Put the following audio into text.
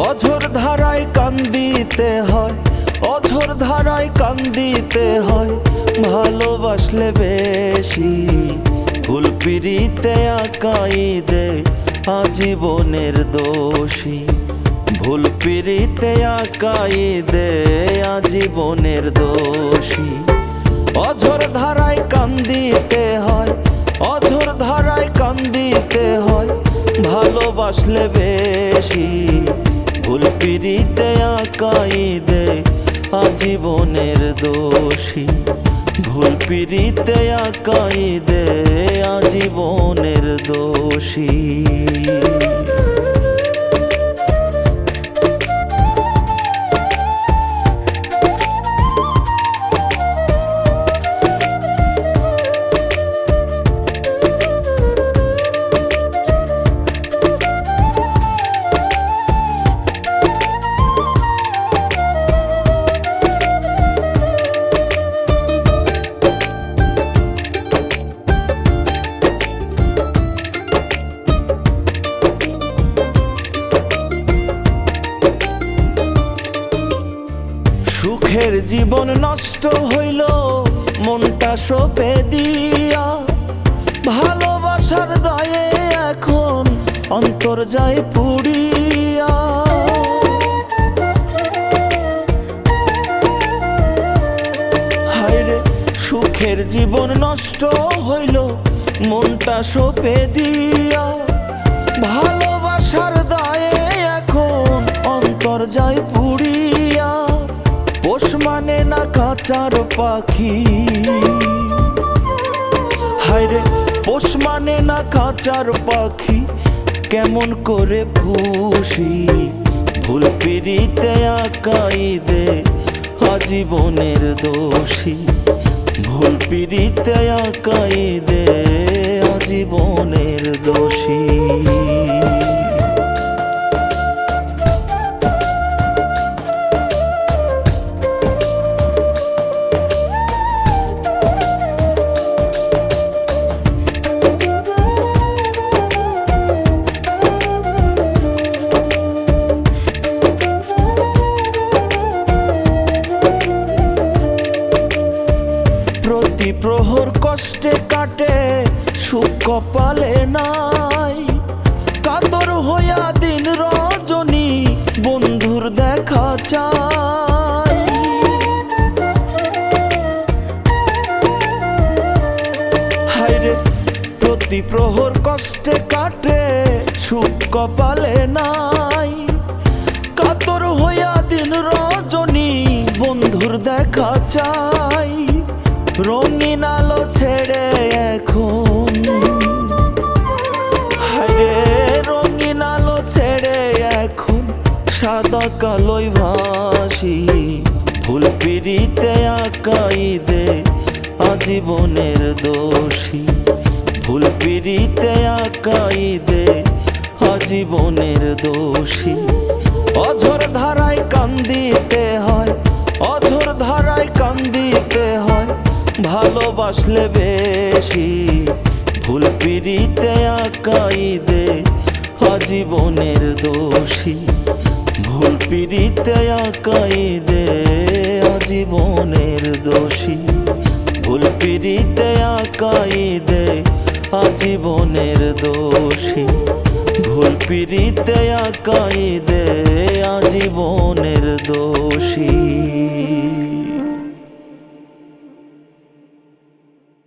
অঝোর ধারায় কান্দিতে হয়, অঝোর ধারায় কান্দিতে হয়, ভালোবাসলে বেশি। ভুল পিরিতে আঁকাই দে আজীবনের দোষী, ভুল পিরিতে আঁকাই দে আজীবনের দোষী। অঝোর ধারায় কান্দিতে হয়, অঝোর ধারায় কান্দিতে হয়, ভালোবাসলে বেশি। ভুল পিরিতে আঁকাই দে আজীবনের দোষী, ভুল পিরিতে আঁকাই দে আজীবনের দোষী। সুখের জীবন নষ্ট হইল মনটা সঁপে দিয়া, ভালোবাসার দায়ে এখন অন্তর যায় পুড়িয়া। হায়রে সুখের জীবন নষ্ট হইল মনটা সঁপে দিয়া, ভালোবাসার দায়ে এখন অন্তর যায় পুড়িয়া। পোষ মানে না কাঁচার পাখি, হায়রে পোষ মানে না কাঁচার পাখি, কেমন করে খুশি। ভুল পিরিতে আঁকাই দে আজীবনের দোষী, ভুল পিরিতে আঁকাই দে আজীবনের দোষী। প্রতি প্রহর কষ্টে কাটে সুখ কপালে নাই, কাতর হইয়া দিন রজনী বন্ধুর দেখা চাই। হায়রে প্রতি প্রহর কষ্টে কাটে সুখ কপালে নাই, কাতর হইয়া দিন রজনী বন্ধুর দেখা চাই। রঙিন আলো ছেড়ে এখন, হায়রে রঙিন আলো ছেড়ে এখন সাদা কালোই ভাসি। ভুল পিরিতে আঁকাই দে আজীবনের দোষী, ভুল পিরিতে আঁকাই দে আজীবনের দোষী। অঝোর ধারায় কান্দিতে হয়, অঝোর ধারায় কান্দিতে হয়, ভালোবাসলে বেশি। ভুল পিরিতে আঁকাই দে আজীবনের দোষী, ভুল পিরিতে আঁকাই দে আজীবনের দোষী, ভুল পিরিতে আঁকাই দে আজীবনের দোষী, ভুল পিরিতে আঁকাই দে আজীবনের দোষী।